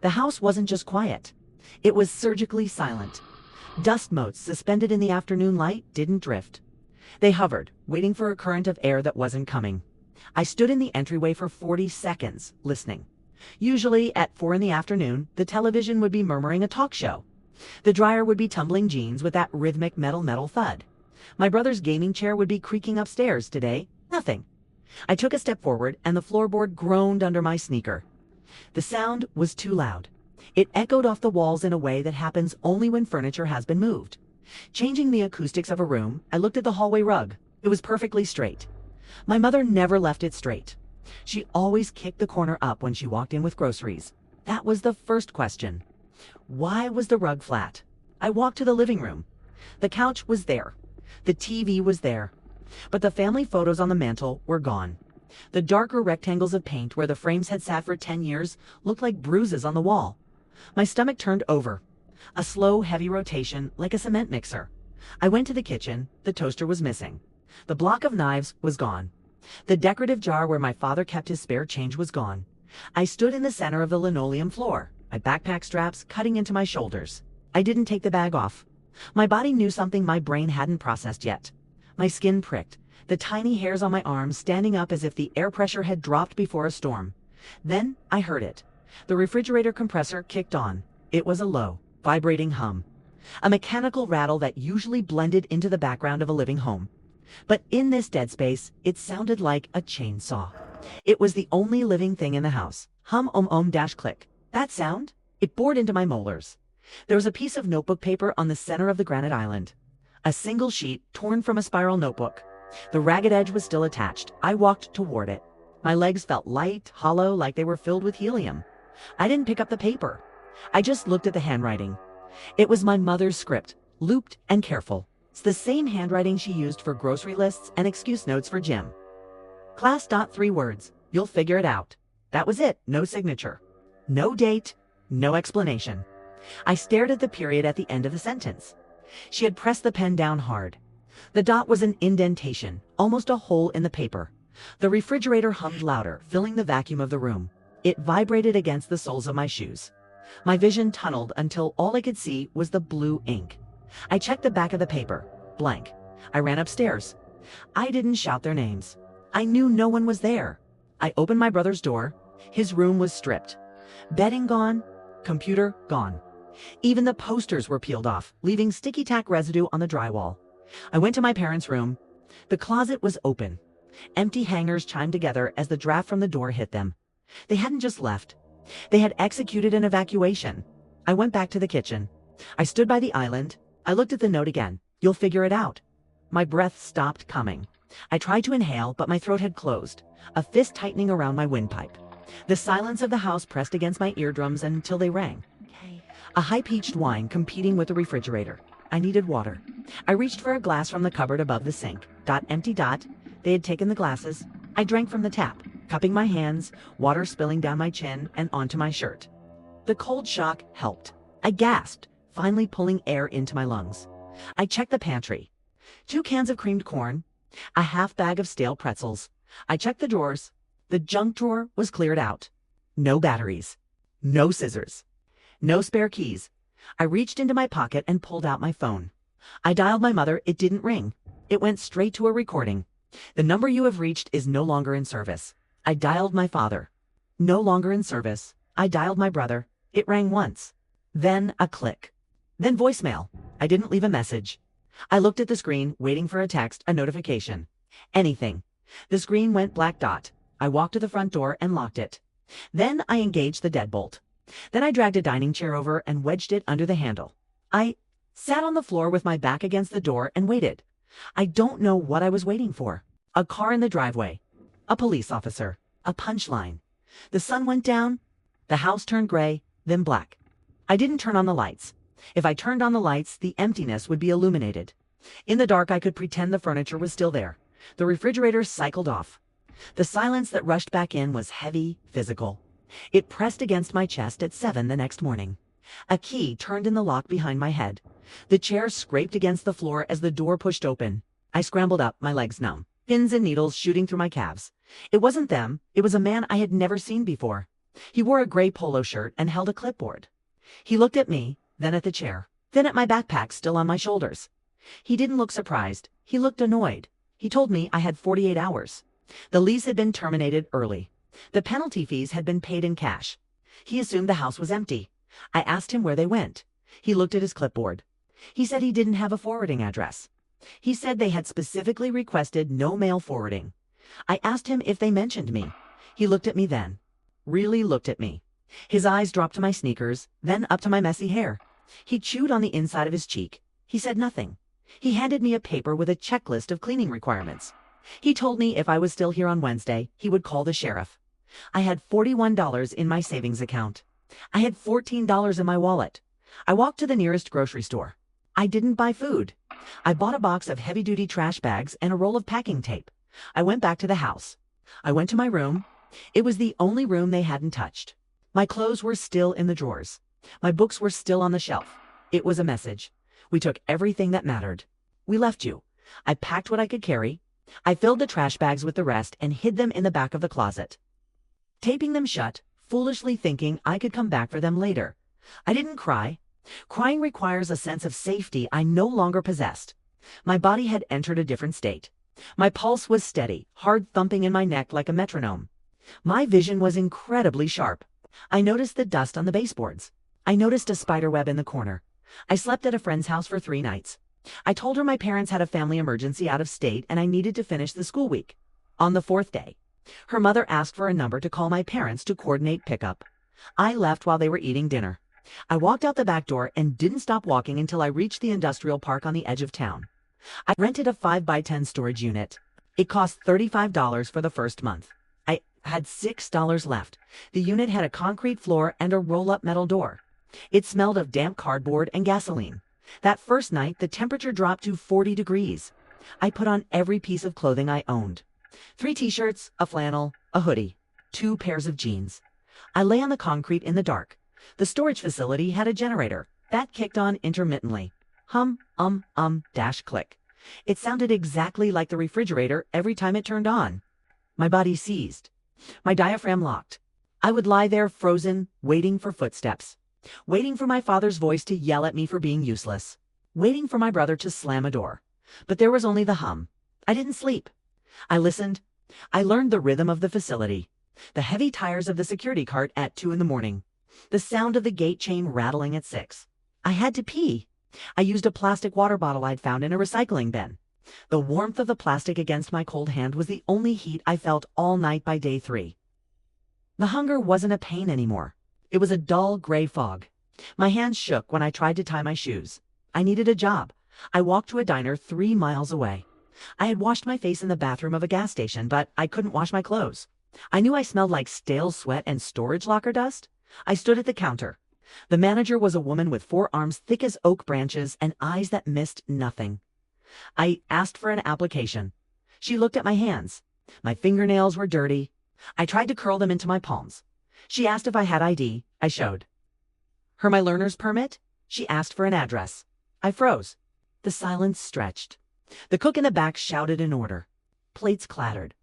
The house wasn't just quiet. It was surgically silent. Dust motes suspended in the afternoon light didn't drift. They hovered, waiting for a current of air that wasn't coming. I stood in the entryway for 40 seconds, listening. Usually, at 4 in the afternoon, the television would be murmuring a talk show. The dryer would be tumbling jeans with that rhythmic metal thud. My brother's gaming chair would be creaking upstairs. Today, nothing. I took a step forward, and the floorboard groaned under my sneaker. The sound was too loud. It echoed off the walls in a way that happens only when furniture has been moved. Changing the acoustics of a room, I looked at the hallway rug. It was perfectly straight. My mother never left it straight. She always kicked the corner up when she walked in with groceries. That was the first question. Why was the rug flat? I walked to the living room. The couch was there. The TV was there. But the family photos on the mantel were gone. The darker rectangles of paint where the frames had sat for 10 years looked like bruises on the wall. My stomach turned over. A slow, heavy rotation like a cement mixer. I went to the kitchen. The toaster was missing. The block of knives was gone. The decorative jar where my father kept his spare change was gone. I stood in the center of the linoleum floor, my backpack straps cutting into my shoulders. I didn't take the bag off. My body knew something my brain hadn't processed yet. My skin pricked, the tiny hairs on my arms standing up as if the air pressure had dropped before a storm. Then I heard it. The refrigerator compressor kicked on. It was a low, vibrating hum. A mechanical rattle that usually blended into the background of a living home. But in this dead space, it sounded like a chainsaw. It was the only living thing in the house. Hum-om-om-click. That sound? It bored into my molars. There was a piece of notebook paper on the center of the granite island. A single sheet torn from a spiral notebook. The ragged edge was still attached. I walked toward it. My legs felt light, hollow, like they were filled with helium. I didn't pick up the paper. I just looked at the handwriting. It was my mother's script, looped and careful. It's the same handwriting she used for grocery lists and excuse notes for Jim. Class. 3 words. You'll figure it out. That was it. No signature. No date. No explanation. I stared at the period at the end of the sentence. She had pressed the pen down hard. The dot was an indentation, almost a hole in the paper. The refrigerator hummed louder, filling the vacuum of the room. It vibrated against the soles of my shoes. My vision tunneled until all I could see was the blue ink. I checked the back of the paper. Blank. I ran upstairs. I didn't shout their names. I knew no one was there. I opened my brother's door. His room was stripped. Bedding gone. Computer gone. Even the posters were peeled off, leaving sticky tack residue on the drywall. I went to my parents' room. The closet was open. Empty hangers chimed together as the draft from the door hit them. They hadn't just left. They had executed an evacuation. I went back to the kitchen. I stood by the island. I looked at the note again. You'll figure it out. My breath stopped coming. I tried to inhale, but my throat had closed, a fist tightening around my windpipe. The silence of the house pressed against my eardrums until they rang. A high-pitched whine competing with the refrigerator. I needed water. I reached for a glass from the cupboard above the sink. Empty. They had taken the glasses. I drank from the tap, cupping my hands, water spilling down my chin and onto my shirt. The cold shock helped. I gasped, finally pulling air into my lungs. I checked the pantry. 2 cans of creamed corn, a half bag of stale pretzels. I checked the drawers. The junk drawer was cleared out. No batteries. No scissors. No spare keys. I reached into my pocket and pulled out my phone. I dialed my mother. It didn't ring. It went straight to a recording. The number you have reached is no longer in service. I dialed my father. No longer in service. I dialed my brother. It rang once. Then a click. Then voicemail. I didn't leave a message. I looked at the screen, waiting for a text, a notification. Anything. The screen went black dot. I walked to the front door and locked it. Then I engaged the deadbolt. Then I dragged a dining chair over and wedged it under the handle. I sat on the floor with my back against the door and waited. I don't know what I was waiting for. A car in the driveway. A police officer. A punchline. The sun went down. The house turned gray, then black. I didn't turn on the lights. If I turned on the lights, the emptiness would be illuminated. In the dark, I could pretend the furniture was still there. The refrigerator cycled off. The silence that rushed back in was heavy, physical. It pressed against my chest at 7 the next morning. A key turned in the lock behind my head. The chair scraped against the floor as the door pushed open. I scrambled up, my legs numb, pins and needles shooting through my calves. It wasn't them. It was a man I had never seen before. He wore a gray polo shirt and held a clipboard. He looked at me, then at the chair, then at my backpack still on my shoulders. He didn't look surprised. He looked annoyed. He told me I had 48 hours. The lease had been terminated early. The penalty fees had been paid in cash. He assumed the house was empty. I asked him where they went. He looked at his clipboard. He said he didn't have a forwarding address. He said they had specifically requested no mail forwarding. I asked him if they mentioned me. He looked at me then. Really looked at me. His eyes dropped to my sneakers, then up to my messy hair. He chewed on the inside of his cheek. He said nothing. He handed me a paper with a checklist of cleaning requirements. He told me if I was still here on Wednesday, he would call the sheriff. I had $41 in my savings account. I had $14 in my wallet. I walked to the nearest grocery store. I didn't buy food. I bought a box of heavy-duty trash bags and a roll of packing tape. I went back to the house. I went to my room. It was the only room they hadn't touched. My clothes were still in the drawers. My books were still on the shelf. It was a message. We took everything that mattered. We left you. I packed what I could carry. I filled the trash bags with the rest and hid them in the back of the closet, taping them shut, foolishly thinking I could come back for them later. I didn't cry. Crying requires a sense of safety I no longer possessed. My body had entered a different state. My pulse was steady, hard thumping in my neck like a metronome. My vision was incredibly sharp. I noticed the dust on the baseboards. I noticed a spider web in the corner. I slept at a friend's house for 3 nights. I told her my parents had a family emergency out of state and I needed to finish the school week. On the 4th day, her mother asked for a number to call my parents to coordinate pickup. I left while they were eating dinner. I walked out the back door and didn't stop walking until I reached the industrial park on the edge of town. I rented a 5x10 storage unit. It cost $35 for the first month. I had $6 left. The unit had a concrete floor and a roll-up metal door. It smelled of damp cardboard and gasoline. That first night, the temperature dropped to 40 degrees. I put on every piece of clothing I owned. 3 t-shirts, a flannel, a hoodie, 2 pairs of jeans. I lay on the concrete in the dark. The storage facility had a generator. That kicked on intermittently. Hum, dash click. It sounded exactly like the refrigerator every time it turned on. My body seized. My diaphragm locked. I would lie there frozen, waiting for footsteps. Waiting for my father's voice to yell at me for being useless. Waiting for my brother to slam a door. But there was only the hum. I didn't sleep. I listened. I learned the rhythm of the facility. The heavy tires of the security cart at 2 in the morning. The sound of the gate chain rattling at 6. I had to pee. I used a plastic water bottle I'd found in a recycling bin. The warmth of the plastic against my cold hand was the only heat I felt all night by day 3. The hunger wasn't a pain anymore. It was a dull gray fog. My hands shook when I tried to tie my shoes. I needed a job. I walked to a diner 3 miles away. I had washed my face in the bathroom of a gas station, but I couldn't wash my clothes. I knew I smelled like stale sweat and storage locker dust. I stood at the counter. The manager was a woman with 4 arms thick as oak branches and eyes that missed nothing. I asked for an application. She looked at my hands. My fingernails were dirty. I tried to curl them into my palms. She asked if I had ID. I showed her my learner's permit. She asked for an address. I froze. The silence stretched. The cook in the back shouted an order. Plates clattered.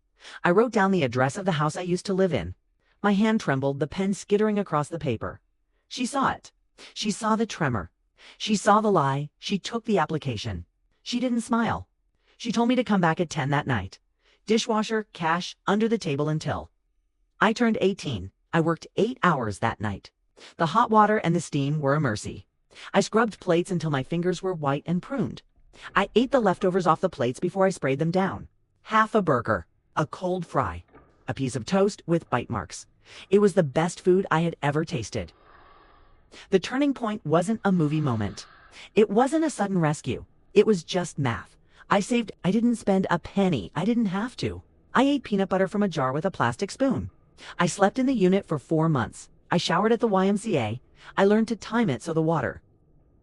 I wrote down the address of the house I used to live in. My hand trembled, the pen skittering across the paper. She saw it. She saw the tremor. She saw the lie. She took the application. She didn't smile. She told me to come back at 10 that night. Dishwasher, cash, under the table until I turned 18. I worked 8 hours that night. The hot water and the steam were a mercy. I scrubbed plates until my fingers were white and pruned. I ate the leftovers off the plates before I sprayed them down. Half a burger, a cold fry, a piece of toast with bite marks. It was the best food I had ever tasted. The turning point wasn't a movie moment. It wasn't a sudden rescue. It was just math. I didn't spend a penny. I didn't have to. I ate peanut butter from a jar with a plastic spoon. I slept in the unit for 4 months. I showered at the YMCA. I learned to time it so the water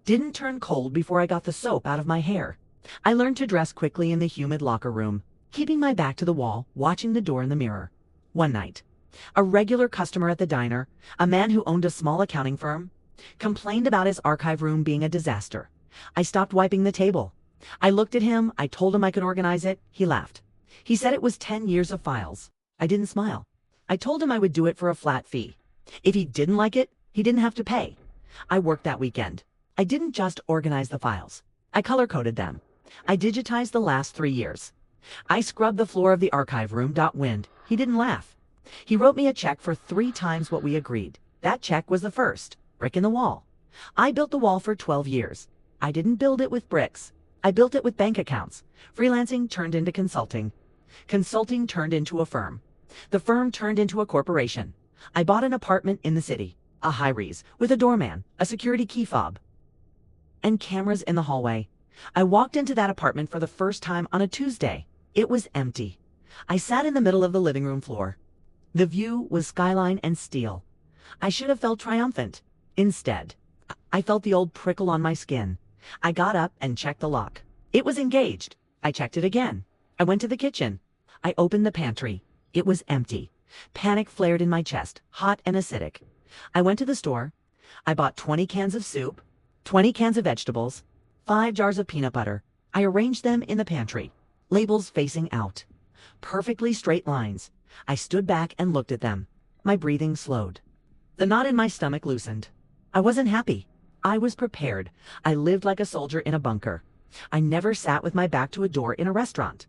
didn't turn cold before I got the soap out of my hair. I learned to dress quickly in the humid locker room, keeping my back to the wall, watching the door in the mirror. One night, a regular customer at the diner, a man who owned a small accounting firm, complained about his archive room being a disaster. I stopped wiping the table. I looked at him. I told him I could organize it. He laughed. He said it was 10 years of files. I didn't smile. I told him I would do it for a flat fee. If he didn't like it, he didn't have to pay. I worked that weekend. I didn't just organize the files. I color-coded them. I digitized the last 3 years. I scrubbed the floor of the archive room. Wind. He didn't laugh. He wrote me a check for 3 times what we agreed. That check was the first. Brick in the wall. I built the wall for 12 years. I didn't build it with bricks. I built it with bank accounts. Freelancing turned into consulting. Consulting turned into a firm. The firm turned into a corporation. I bought an apartment in the city. A high-rise, with a doorman, a security key fob, and cameras in the hallway. I walked into that apartment for the first time on a Tuesday. It was empty. I sat in the middle of the living room floor. The view was skyline and steel. I should have felt triumphant. Instead, I felt the old prickle on my skin. I got up and checked the lock. It was engaged. I checked it again. I went to the kitchen. I opened the pantry. It was empty. Panic flared in my chest, hot and acidic. I went to the store. I bought 20 cans of soup, 20 cans of vegetables, 5 jars of peanut butter. I arranged them in the pantry, labels facing out. Perfectly straight lines. I stood back and looked at them. My breathing slowed. The knot in my stomach loosened. I wasn't happy. I was prepared. I lived like a soldier in a bunker. I never sat with my back to a door in a restaurant.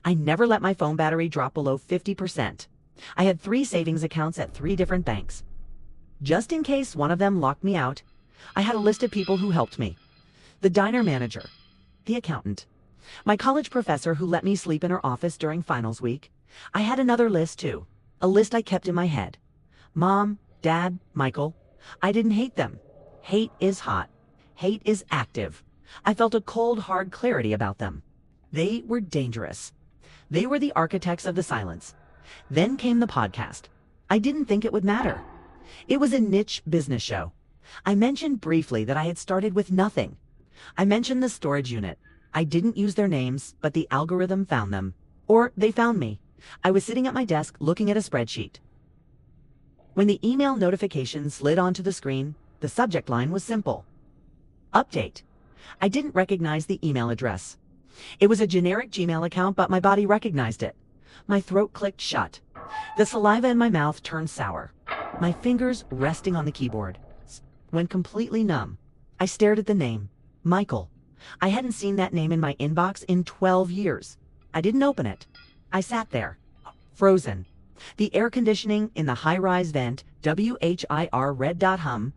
I never let my phone battery drop below 50%. I had 3 savings accounts at 3 different banks. Just in case one of them locked me out, I had a list of people who helped me. The diner manager, the accountant, my college professor who let me sleep in her office during finals week. I had another list too, a list I kept in my head. Mom, Dad, Michael. I didn't hate them. Hate is hot. Hate is active. I felt a cold, hard clarity about them. They were dangerous. They were the architects of the silence. Then came the podcast. I didn't think it would matter. It was a niche business show. I mentioned briefly that I had started with nothing. I mentioned the storage unit. I didn't use their names, but the algorithm found them. Or they found me. I was sitting at my desk looking at a spreadsheet. When the email notification slid onto the screen, the subject line was simple. Update. I didn't recognize the email address. It was a generic Gmail account, but my body recognized it. My throat clicked shut. The saliva in my mouth turned sour. My fingers resting on the keyboard went completely numb. I stared at the name, Michael. I hadn't seen that name in my inbox in 12 years. I didn't open it. I sat there, frozen. The air conditioning in the high-rise vent, WHIR red.hum,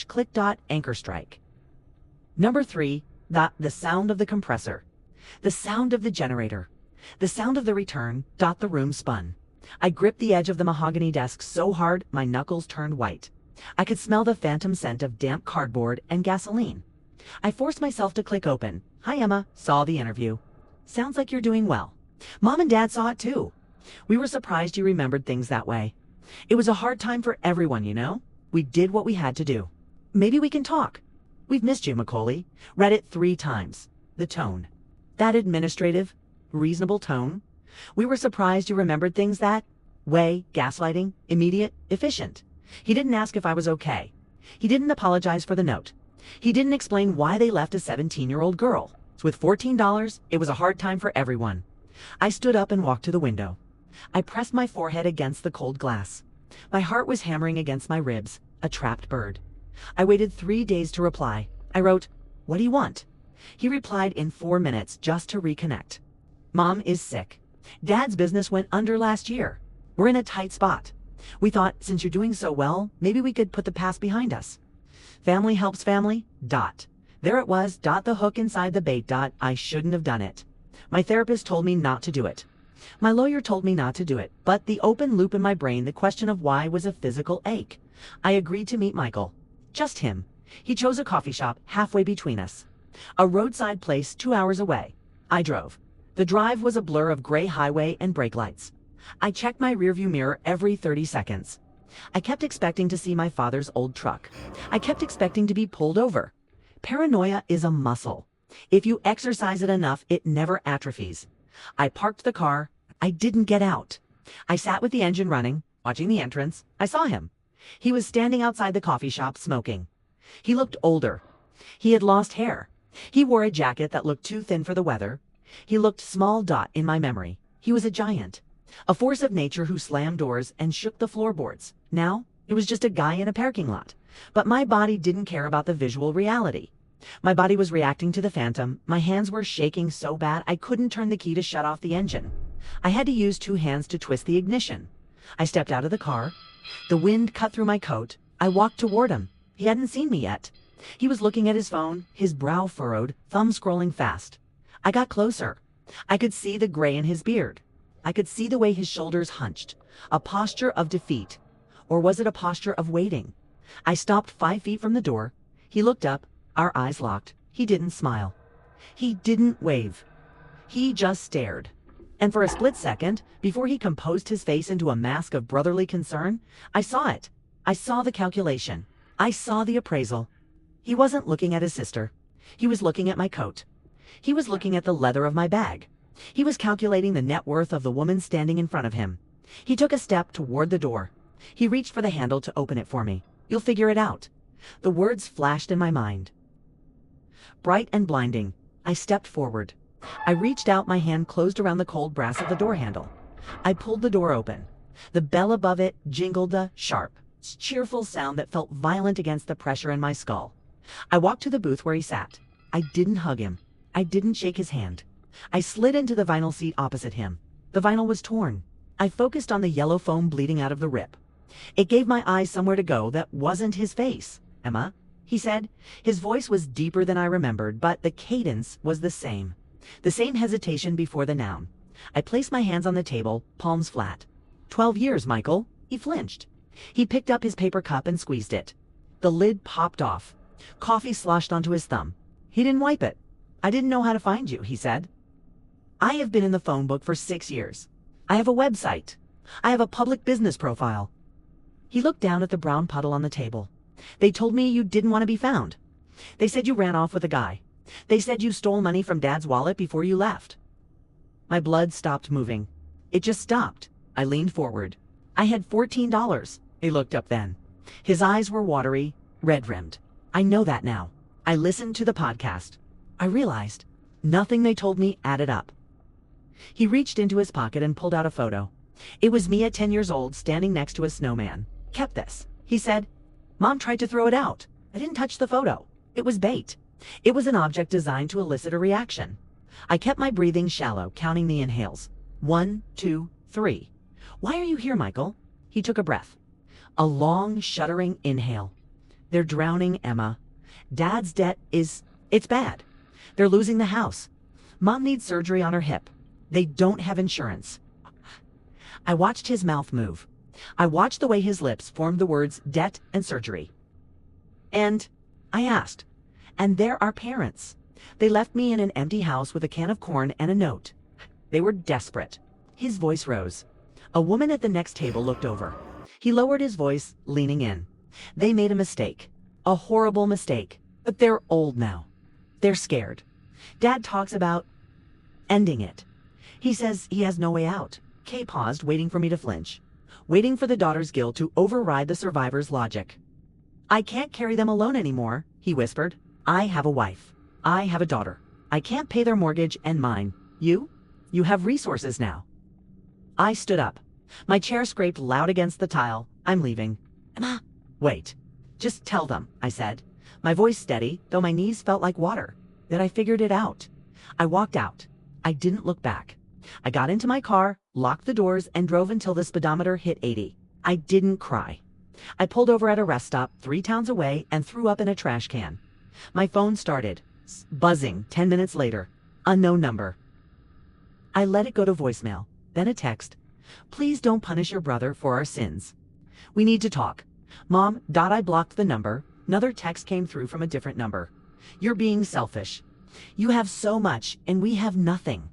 click. Anchor strike. Number 3, the sound of the compressor. The sound of the generator. The sound of the return, the room spun. I gripped the edge of the mahogany desk so hard my knuckles turned white. I could smell the phantom scent of damp cardboard and gasoline. I forced myself to click open. Hi, Emma. Saw the interview. Sounds like you're doing well. Mom and Dad saw it too. We were surprised you remembered things that way. It was a hard time for everyone, you know? We did what we had to do. Maybe we can talk. We've missed you, Macaulay. Read it 3 times. The tone. That administrative, reasonable tone. We were surprised you remembered things that way. Gaslighting, immediate, efficient. He didn't ask if I was okay. He didn't apologize for the note. He didn't explain why they left a 17-year-old girl. With $14, it was a hard time for everyone. I stood up and walked to the window. I pressed my forehead against the cold glass. My heart was hammering against my ribs, a trapped bird. I waited 3 days to reply. I wrote, "What do you want?" He replied in 4 minutes just to reconnect. Mom is sick. Dad's business went under last year. We're in a tight spot. We thought, since you're doing so well, maybe we could put the past behind us. Family helps family. There it was. The hook inside the bait. I shouldn't have done it. My therapist told me not to do it. My lawyer told me not to do it. But the open loop in my brain, the question of why, was a physical ache. I agreed to meet Michael. Just him. He chose a coffee shop halfway between us. A roadside place 2 hours away. I drove. The drive was a blur of gray highway and brake lights. I checked my rearview mirror every 30 seconds. I kept expecting to see my father's old truck. I kept expecting to be pulled over. Paranoia is a muscle. If you exercise it enough, it never atrophies. I parked the car. I didn't get out. I sat with the engine running, watching the entrance. I saw him. He was standing outside the coffee shop smoking. He looked older. He had lost hair. He wore a jacket that looked too thin for the weather. He looked small. In my memory. He was a giant. A force of nature who slammed doors and shook the floorboards. Now, It was just a guy in a parking lot. But my body didn't care about the visual reality. My body was reacting to the phantom. My hands were shaking so bad I couldn't turn the key to shut off the engine. I had to use 2 hands to twist the ignition. I stepped out of the car. The wind cut through my coat. I walked toward him. He hadn't seen me yet. He was looking at his phone, his brow furrowed, thumb scrolling fast. I got closer. I could see the gray in his beard. I could see the way his shoulders hunched. A posture of defeat. Or was it a posture of waiting? I stopped 5 feet from the door. He looked up. Our eyes locked. He didn't smile. He didn't wave. He just stared. And for a split second, before he composed his face into a mask of brotherly concern, I saw it. I saw the calculation. I saw the appraisal. He wasn't looking at his sister. He was looking at my coat. He was looking at the leather of my bag. He was calculating the net worth of the woman standing in front of him. He took a step toward the door. He reached for the handle to open it for me. You'll figure it out. The words flashed in my mind. Bright and blinding, I stepped forward. I reached out, my hand closed around the cold brass of the door handle. I pulled the door open. The bell above it jingled a sharp, cheerful sound that felt violent against the pressure in my skull. I walked to the booth where he sat. I didn't hug him. I didn't shake his hand. I slid into the vinyl seat opposite him. The vinyl was torn. I focused on the yellow foam bleeding out of the rip. It gave my eyes somewhere to go that wasn't his face. "Emma," he said. His voice was deeper than I remembered, but the cadence was the same. The same hesitation before the noun. I placed my hands on the table, palms flat. 12 years, Michael. He flinched. He picked up his paper cup and squeezed it. The lid popped off. Coffee sloshed onto his thumb. He didn't wipe it. "I didn't know how to find you," he said. "I have been in the phone book for 6 years. I have a website. I have a public business profile." He looked down at the brown puddle on the table. "They told me you didn't want to be found. They said you ran off with a guy. They said you stole money from Dad's wallet before you left." My blood stopped moving. It just stopped. I leaned forward. "I had $14. He looked up then. His eyes were watery, red-rimmed. "I know that now. I listened to the podcast. I realized nothing they told me added up." He reached into his pocket and pulled out a photo. It was me at 10 years old standing next to a snowman. "Kept this," he said. "Mom tried to throw it out. I didn't touch the photo. It was bait. It was an object designed to elicit a reaction." I kept my breathing shallow, counting the inhales. 1, 2, 3. "Why are you here, Michael?" He took a breath. A long, shuddering inhale. "They're drowning Emma. Dad's debt it's bad. They're losing the house. Mom needs surgery on her hip. They don't have insurance." I watched his mouth move. I watched the way his lips formed the words debt and surgery. "And," I asked, "and they're our parents. They left me in an empty house with a can of corn and a note. They were desperate." His voice rose. A woman at the next table looked over. He lowered his voice, leaning in. "They made a mistake. A horrible mistake. But they're old now. They're scared. Dad talks about ending it. He says he has no way out." Kay paused, waiting for me to flinch. Waiting for the daughter's guilt to override the survivor's logic. "I can't carry them alone anymore," he whispered. "I have a wife. I have a daughter. I can't pay their mortgage and mine. You have resources now." I stood up. My chair scraped loud against the tile. "I'm leaving." "Emma." "Wait. Just tell them," I said. My voice steady, though my knees felt like water. That I figured it out. I walked out. I didn't look back. I got into my car, locked the doors, and drove until the speedometer hit 80. I didn't cry. I pulled over at a rest stop 3 towns away and threw up in a trash can. My phone started, buzzing 10 minutes later. Unknown number. I let it go to voicemail, then a text. "Please don't punish your brother for our sins. We need to talk. Mom. I blocked the number." Another text came through from a different number. "You're being selfish. You have so much and we have nothing.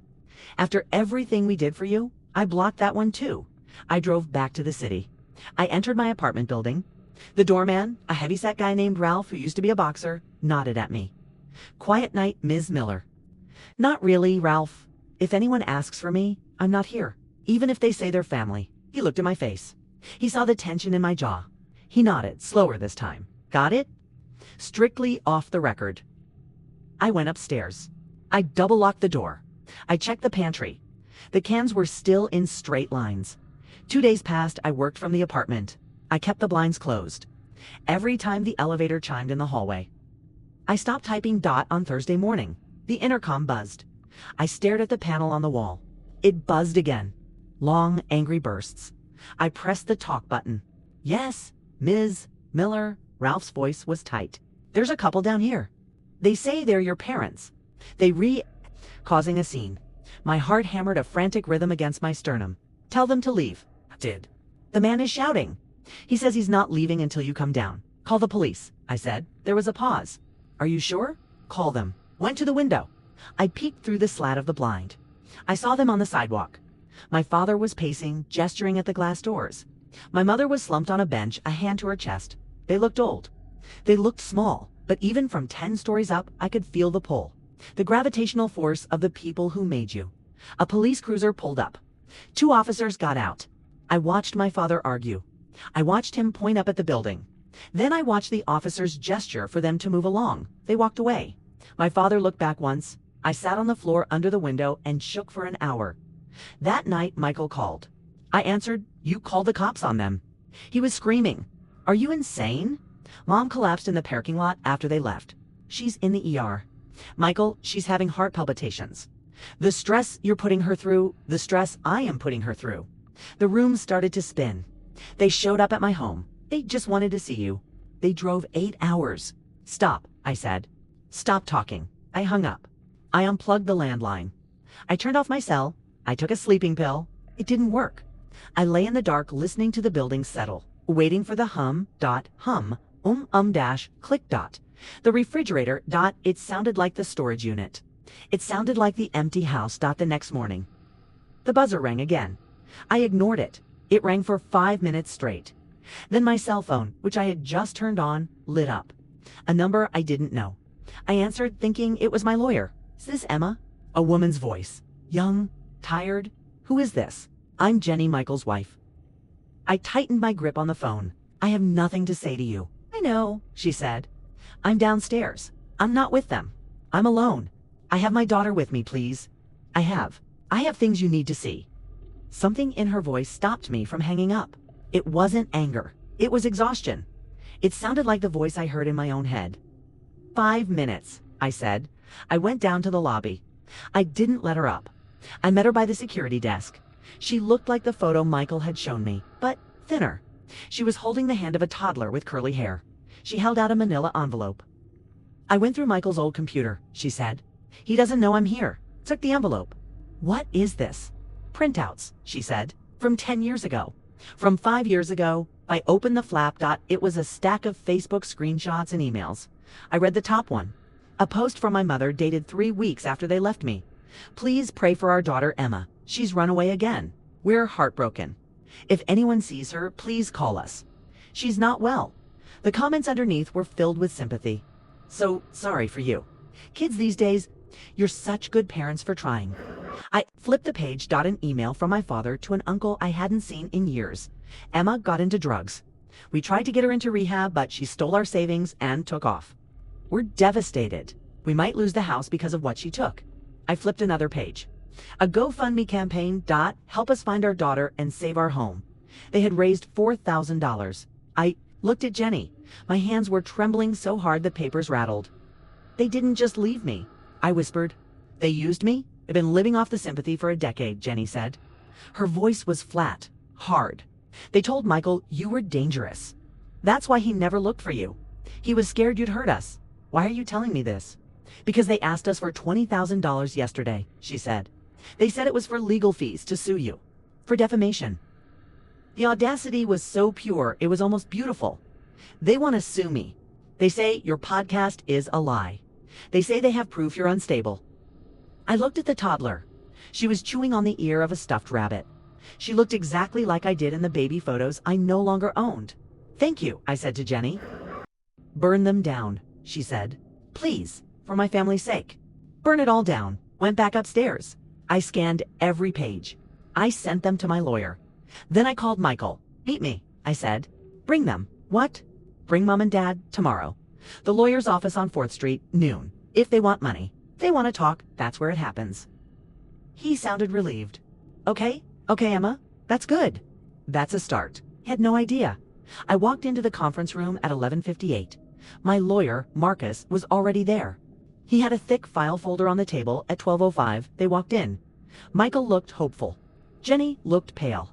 After everything we did for you." I blocked that one too. I drove back to the city. I entered my apartment building. The doorman, a heavyset guy named Ralph who used to be a boxer, nodded at me. "Quiet night, Ms. Miller." "Not really, Ralph. If anyone asks for me, I'm not here, even if they say they're family." He looked at my face. He saw the tension in my jaw. He nodded, slower this time. "Got it?" Strictly off the record. I went upstairs. I double-locked the door. I checked the pantry. The cans were still in straight lines. 2 days passed. I worked from the apartment. I kept the blinds closed. Every time the elevator chimed in the hallway. I stopped typing on Thursday morning. The intercom buzzed. I stared at the panel on the wall. It buzzed again. Long, angry bursts. I pressed the talk button. Yes, Ms. Miller. Ralph's voice was tight. There's a couple down here. They say they're your parents. Causing a scene. My heart hammered a frantic rhythm against my sternum. Tell them to leave. Did. The man is shouting. He says he's not leaving until you come down. Call the police, I said. There was a pause. Are you sure? Call them. Went to the window. I peeked through the slat of the blind. I saw them on the sidewalk. My father was pacing, gesturing at the glass doors. My mother was slumped on a bench, a hand to her chest. They looked old. They looked small, but even from 10 stories up, I could feel the pull. The gravitational force of the people who made you. A police cruiser pulled up. 2 officers got out. I watched my father argue. I watched him point up at the building. Then I watched the officers gesture for them to move along. They walked away. My father looked back once. I sat on the floor under the window and shook for an hour. That night, Michael called. I answered. You called the cops on them. He was screaming. Are you insane? Mom collapsed in the parking lot after they left. She's in the ER. Michael, she's having heart palpitations. The stress you're putting her through, the stress I am putting her through. The room started to spin. They showed up at my home. They just wanted to see you. They drove 8 hours. Stop, I said. Stop talking. I hung up. I unplugged the landline. I turned off my cell. I took a sleeping pill. It didn't work. I lay in the dark listening to the building settle, waiting for the click. The refrigerator. It sounded like the storage unit. It sounded like the empty house. The next morning. The buzzer rang again. I ignored it. It rang for 5 minutes straight. Then my cell phone, which I had just turned on, lit up. A number I didn't know. I answered thinking it was my lawyer. Is this Emma? A woman's voice. Young, tired. Who is this? I'm Jenny, Michael's wife. I tightened my grip on the phone. I have nothing to say to you. I know, she said. I'm downstairs. I'm not with them. I'm alone. I have my daughter with me, please. I have things you need to see. Something in her voice stopped me from hanging up. It wasn't anger. It was exhaustion. It sounded like the voice I heard in my own head. 5 minutes, I said. I went down to the lobby. I didn't let her up. I met her by the security desk. She looked like the photo Michael had shown me, but thinner. She was holding the hand of a toddler with curly hair. She held out a manila envelope. I went through Michael's old computer, she said. He doesn't know I'm here. Took the envelope. What is this? Printouts, she said, from 10 years ago. From 5 years ago. I opened the flap. It was a stack of Facebook screenshots and emails. I read the top one. A post from my mother dated 3 weeks after they left me. Please pray for our daughter Emma. She's run away again. We're heartbroken. If anyone sees her, please call us. She's not well. The comments underneath were filled with sympathy. So sorry for you. Kids these days, you're such good parents for trying. I flipped the page. An email from my father to an uncle I hadn't seen in years. Emma got into drugs. We tried to get her into rehab, but she stole our savings and took off. We're devastated. We might lose the house because of what she took. I flipped another page. A GoFundMe campaign. Help us find our daughter and save our home. They had raised $4,000. I looked at Jenny. My hands were trembling so hard the papers rattled. They didn't just leave me, I whispered. They used me? I've been living off the sympathy for a decade, Jenny said. Her voice was flat, hard. They told Michael you were dangerous. That's why he never looked for you. He was scared you'd hurt us. Why are you telling me this? Because they asked us for $20,000 yesterday, she said. They said it was for legal fees to sue you. For defamation. The audacity was so pure, it was almost beautiful. They want to sue me. They say your podcast is a lie. They say they have proof you're unstable. I looked at the toddler. She was chewing on the ear of a stuffed rabbit. She looked exactly like I did in the baby photos I no longer owned. Thank you, I said to Jenny. Burn them down, she said. Please, for my family's sake. Burn it all down. Went back upstairs. I scanned every page. I sent them to my lawyer. Then I called Michael. Meet me, I said. Bring them. What? Bring Mom and Dad tomorrow. The lawyer's office on 4th Street, noon. If they want money. They want to talk, that's where it happens. He sounded relieved. Okay, Emma, that's good. That's a start. Had no idea. I walked into the conference room at 11:58. My lawyer, Marcus, was already there. He had a thick file folder on the table at 12:05. They walked in. Michael looked hopeful. Jenny looked pale.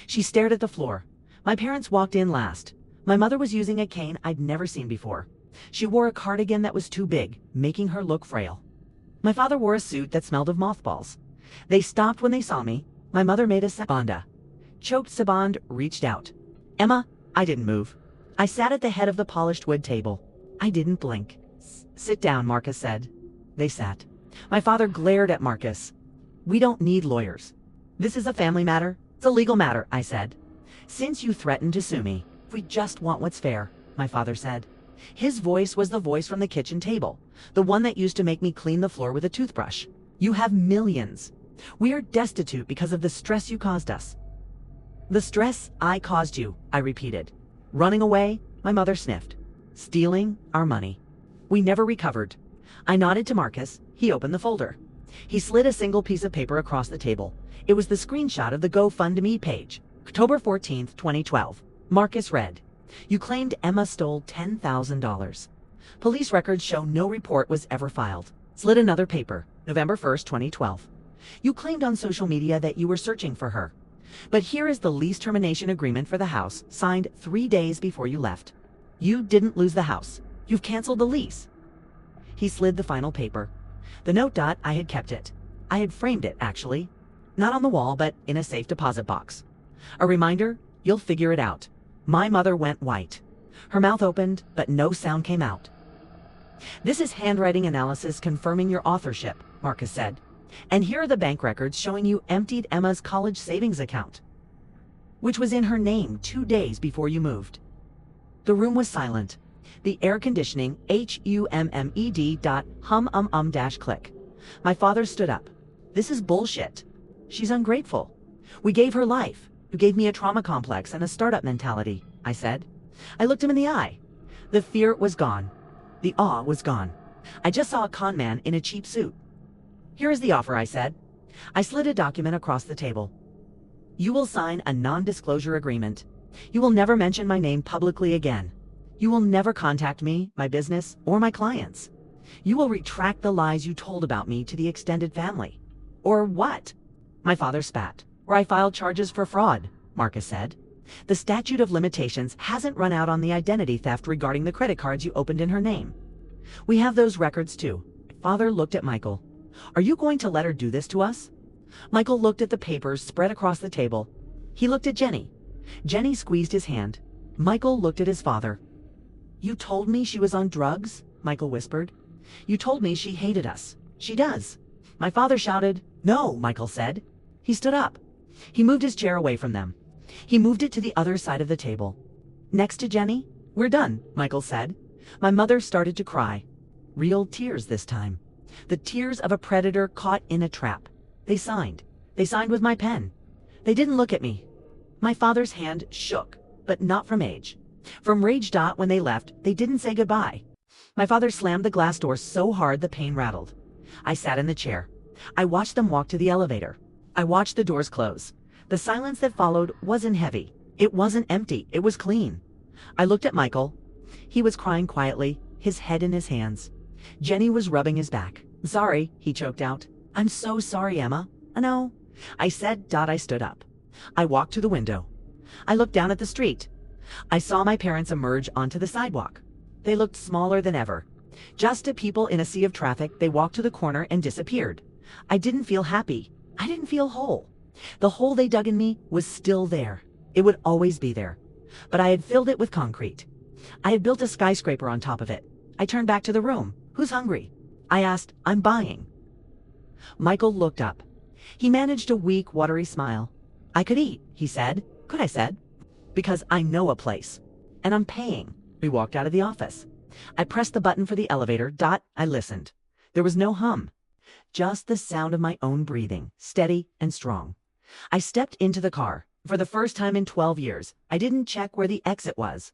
She stared at the floor. My parents walked in last. My mother was using a cane I'd never seen before. She wore a cardigan that was too big, making her look frail. My father wore a suit that smelled of mothballs. They stopped when they saw me. My mother made a sabanda. Choked Saband reached out. Emma, I didn't move. I sat at the head of the polished wood table. I didn't blink. Sit down, Marcus said. They sat. My father glared at Marcus. We don't need lawyers. This is a family matter. It's a legal matter, I said. Since you threatened to sue me, we just want what's fair, my father said. His voice was the voice from the kitchen table, the one that used to make me clean the floor with a toothbrush. You have millions. We are destitute because of the stress you caused us. The stress I caused you, I repeated. Running away, my mother sniffed. Stealing our money. We never recovered. I nodded to Marcus. He opened the folder. He slid a single piece of paper across the table. It was the screenshot of the GoFundMe page. October 14th, 2012. Marcus read, you claimed Emma stole $10,000. Police records show no report was ever filed. Slid another paper. November 1st, 2012. You claimed on social media that you were searching for her. But here is the lease termination agreement for the house, signed 3 days before you left. You didn't lose the house. You've canceled the lease. He slid the final paper. The note. I had kept it. I had framed it, actually. Not on the wall, but in a safe deposit box. A reminder, you'll figure it out. My mother went white. Her mouth opened, but no sound came out. This is handwriting analysis confirming your authorship, Marcus said. And here are the bank records showing you emptied Emma's college savings account, which was in her name 2 days before you moved. The room was silent. The air conditioning, HUMMMED. Click. My father stood up. This is bullshit. She's ungrateful. We gave her life. You gave me a trauma complex and a startup mentality, I said. I looked him in the eye. The fear was gone. The awe was gone. I just saw a con man in a cheap suit. Here is the offer, I said. I slid a document across the table. You will sign a non-disclosure agreement. You will never mention my name publicly again. You will never contact me, my business, or my clients. You will retract the lies you told about me to the extended family. Or what? My father spat. Or I filed charges for fraud, Marcus said. The statute of limitations hasn't run out on the identity theft regarding the credit cards you opened in her name. We have those records too. Father looked at Michael. Are you going to let her do this to us? Michael looked at the papers spread across the table. He looked at Jenny. Jenny squeezed his hand. Michael looked at his father. You told me she was on drugs, Michael whispered. You told me she hated us. She does. My father shouted. No, Michael said. He stood up. He moved his chair away from them. He moved it to the other side of the table. Next to Jenny. We're done, Michael said. My mother started to cry. Real tears this time. The tears of a predator caught in a trap. They signed. They signed with my pen. They didn't look at me. My father's hand shook, but not from age. From rage. When they left, they didn't say goodbye. My father slammed the glass door so hard the pane rattled. I sat in the chair. I watched them walk to the elevator. I watched the doors close. The silence that followed wasn't heavy. It wasn't empty. It was clean. I looked at Michael. He was crying quietly, his head in his hands. Jenny was rubbing his back. Sorry, he choked out. I'm so sorry, Emma. No, I said. I stood up. I walked to the window. I looked down at the street. I saw my parents emerge onto the sidewalk. They looked smaller than ever. Just a people in a sea of traffic, they walked to the corner and disappeared. I didn't feel happy. I didn't feel whole. The hole they dug in me was still there. It would always be there. But I had filled it with concrete. I had built a skyscraper on top of it. I turned back to the room. Who's hungry? I asked. I'm buying. Michael looked up. He managed a weak, watery smile. I could eat, he said. Could I said? Because I know a place. And I'm paying. We walked out of the office. I pressed the button for the elevator. I listened. There was no hum. Just the sound of my own breathing, steady and strong. I stepped into the car. For the first time in 12 years, I didn't check where the exit was.